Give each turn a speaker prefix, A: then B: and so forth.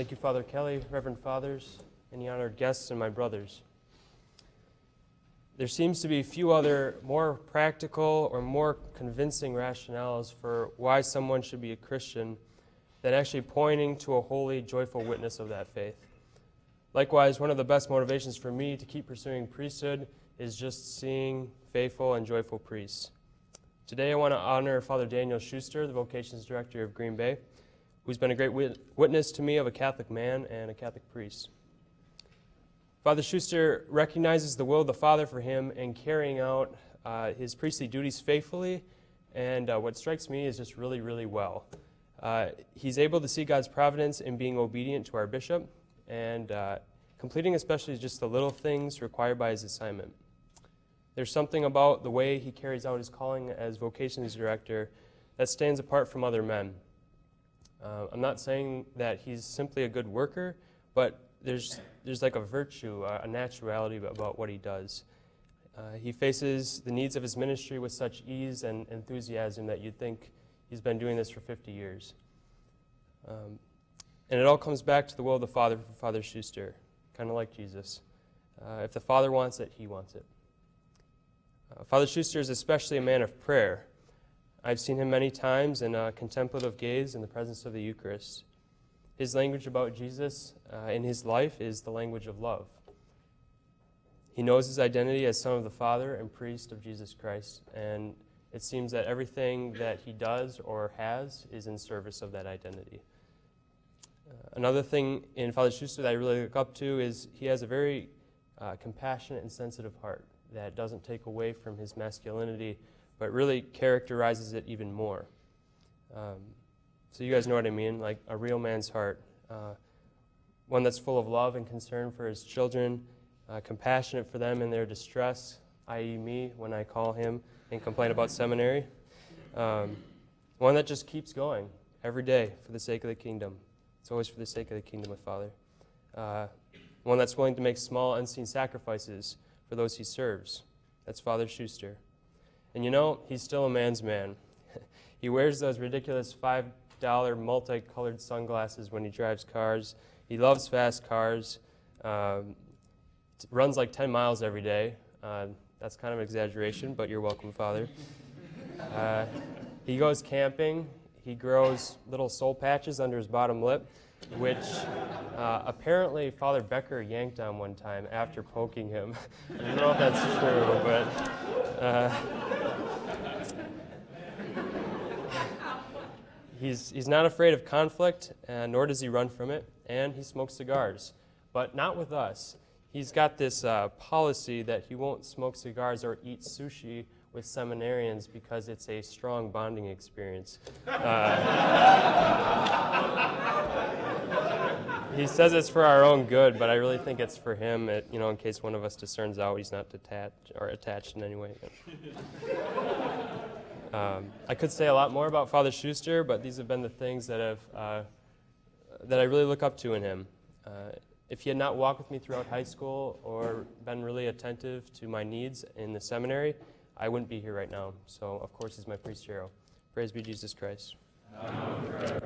A: Thank you, Father Kelly, Reverend Fathers, any honored guests, and my brothers. There seems to be few other more practical or more convincing rationales for why someone should be a Christian than actually pointing to a holy, joyful witness of that faith. Likewise, one of the best motivations for me to keep pursuing priesthood is just seeing faithful and joyful priests. Today I want to honor Father Daniel Schuster, the Vocations Director of Green Bay, who's been a great witness to me of a Catholic man and a Catholic priest. Father Schuster recognizes the will of the Father for him in carrying out his priestly duties faithfully, and what strikes me is just really, really well. He's able to see God's providence in being obedient to our bishop and completing especially just the little things required by his assignment. There's something about the way he carries out his calling as vocations director that stands apart from other men. I'm not saying that he's simply a good worker, but there's like a virtue, a naturality about what he does. He faces the needs of his ministry with such ease and enthusiasm that you'd think he's been doing this for 50 years. And it all comes back to the will of the Father for Father Schuster, kind of like Jesus. If the Father wants it, he wants it. Father Schuster is especially a man of prayer. I've seen him many times in a contemplative gaze in the presence of the Eucharist. His language about Jesus in his life is the language of love. He knows his identity as Son of the Father and priest of Jesus Christ, and it seems that everything that he does or has is in service of that identity. Another thing in Father Schuster that I really look up to is he has a very compassionate and sensitive heart that doesn't take away from his masculinity, but really characterizes it even more. So you guys know what I mean, like a real man's heart, one that's full of love and concern for his children, compassionate for them in their distress, i.e. me when I call him and complain about seminary. One that just keeps going every day for the sake of the kingdom. It's always for the sake of the kingdom of Father. One that's willing to make small, unseen sacrifices for those he serves. That's Father Schuster. And you know, he's still a man's man. He wears those ridiculous $5 multicolored sunglasses when he drives cars. He loves fast cars. Runs like 10 miles every day. That's kind of an exaggeration, but you're welcome, Father. He goes camping. He grows little soul patches under his bottom lip, which apparently Father Becker yanked on one time after poking him. I don't know if that's true, but he's not afraid of conflict, nor does he run from it, and he smokes cigars, but not with us. He's got this policy that he won't smoke cigars or eat sushi with seminarians because it's a strong bonding experience. He says it's for our own good, but I really think it's for him, in case one of us discerns out he's not attached in any way. I could say a lot more about Father Schuster, but these have been the things that I really look up to in him. If he had not walked with me throughout high school or been really attentive to my needs in the seminary, I wouldn't be here right now. So, of course, he's my priest hero. Praise be Jesus Christ. Amen.